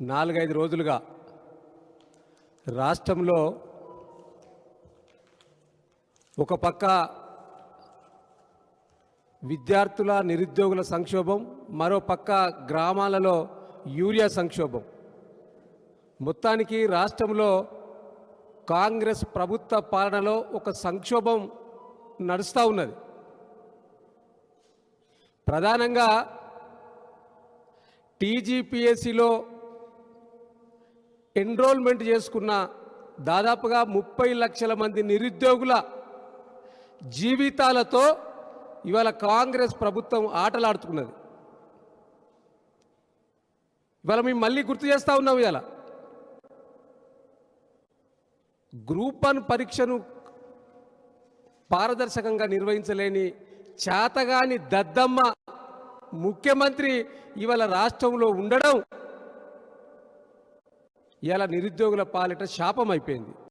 4-5 రోజులుగా రాష్ట్రంలో ఒక పక్క విద్యార్థుల నిరుద్యోగుల సంక్షోభం, మరో పక్క గ్రామాలలో యూరియా సంక్షోభం. మొత్తానికి రాష్ట్రంలో కాంగ్రెస్ ప్రభుత్వ పాలనలో ఒక సంక్షోభం నడుస్తూ ఉన్నది. ప్రధానంగా టీజీపీఎస్సీలో ఎన్రోల్మెంట్ చేసుకున్న దాదాపుగా 30 లక్షల మంది నిరుద్యోగుల జీవితాలతో ఇవాళ కాంగ్రెస్ ప్రభుత్వం ఆటలాడుతున్నది. ఇవాళ మేము మళ్ళీ గుర్తు చేస్తూ ఉన్నాం. ఇవాళ గ్రూప్ 1 పరీక్షను పారదర్శకంగా నిర్వహించలేని చేతగాని దద్దమ్మ ముఖ్యమంత్రి ఇవాళ రాష్ట్రంలో ఉండడం ఇవాళ నిరుద్యోగుల పాలిట శాపం అయిపోయింది.